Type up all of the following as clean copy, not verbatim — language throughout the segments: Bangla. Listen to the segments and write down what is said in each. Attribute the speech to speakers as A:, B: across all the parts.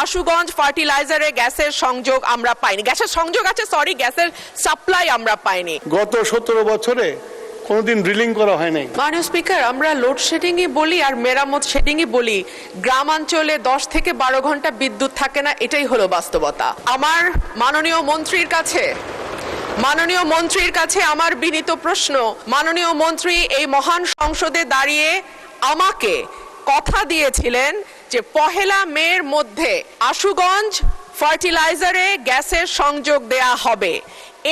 A: আশুগঞ্জ ফার্টিলাইজারে গ্যাসের সংযোগ আমরা পাইনি। গ্যাসের সংযোগ আছে, সরি, গ্যাসের সাপ্লাই আমরা পাইনি।
B: গত 17 বছরে কোনোদিন ড্রিলিং করা হয় নাই।
A: মাননীয় স্পিকার, আমরা লোডশেডিংই বলি আর মেরামত শেডিংই বলি, গ্রামাঞ্চলে 10 থেকে 12 ঘন্টা বিদ্যুৎ থাকে না, এটাই হলো বাস্তবতা। আমার মাননীয় মন্ত্রীর কাছে আমার বিনীত প্রশ্ন, মাননীয় মন্ত্রী এই মহান সংসদে দাঁড়িয়ে আমাকে কথা দিয়েছিলেন যে 1 মের মধ্যে আশুগঞ্জ ফার্টিলাইজারে গ্যাসের সংযোগ দেয়া হবে।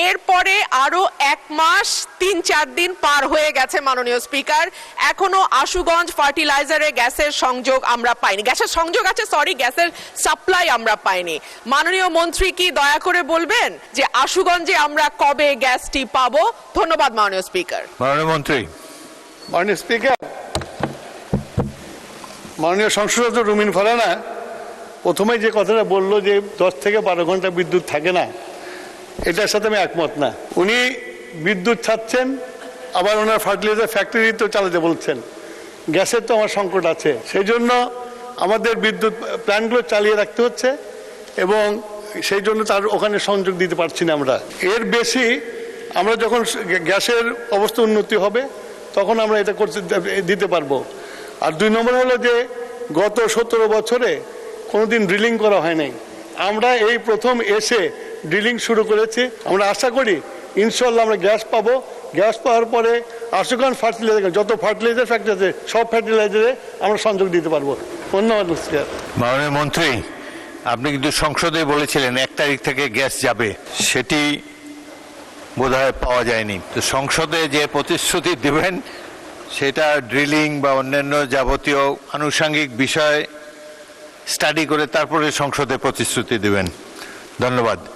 A: এরপরে আরো 1 মাস 3-4 দিন পার হয়ে গেছে মাননীয় স্পিকার, এখনো আশুগঞ্জ ফার্টিলাইজারে গ্যাসের সংযোগ আমরা পাইনি। গ্যাসের সংযোগ আছে, সরি, গ্যাসের সাপ্লাই আমরা পাইনি। মাননীয় মন্ত্রী কি দয়া করে বলবেন যে আশুগঞ্জে আমরা কবে গ্যাসটি পাবো? ধন্যবাদ মাননীয় স্পিকার।
C: মাননীয় মন্ত্রী।
B: মাননীয় স্পিকার, মাননীয় সংসদ রুমিন ফারহানা প্রথমে যে কথাটা বললো যে 10 থেকে 12 ঘন্টা বিদ্যুৎ থাকে না, এটার সাথে আমি একমত না। উনি বিদ্যুৎ ছাড়ছেন, আবার ওনার ফার্টিলাইজার ফ্যাক্টরি তো চালাতে বলছেন। গ্যাসের তো আমার সংকট আছে, সেই জন্য আমাদের বিদ্যুৎ প্ল্যান্টগুলো চালিয়ে রাখতে হচ্ছে এবং সেই জন্য তার ওখানে সংযোগ দিতে পারছি না আমরা। এর বেশি আমরা যখন গ্যাসের অবস্থা উন্নতি হবে তখন আমরা এটা দিতে পারবো। আর 2 নম্বর হলো যে গত 17 বছরে কোনোদিন ড্রিলিং করা হয় নাই। আমরা এই প্রথম এসে ড্রিলিং শুরু করেছি। আমরা আশা করি ইনশাল্লাহ আমরা গ্যাস পাবো। গ্যাস পাওয়ার পরে আশুগঞ্জ ফার্টিলাইজার, যত ফার্টিলাইজার ফ্যাক্টরি আছে সব ফার্টিলাইজারে আমরা সংযোগ দিতে পারবো। ধন্যবাদ স্যার।
C: মাননীয় মন্ত্রী, আপনি কিন্তু সংসদে বলেছিলেন 1 তারিখ থেকে গ্যাস যাবে, সেটি বোধহয় পাওয়া যায়নি। তো সংসদে যে প্রতিশ্রুতি দেবেন সেটা ড্রিলিং বা অন্যান্য যাবতীয় আনুষঙ্গিক বিষয় স্টাডি করে তারপরে সংসদে প্রতিশ্রুতি দেবেন। ধন্যবাদ।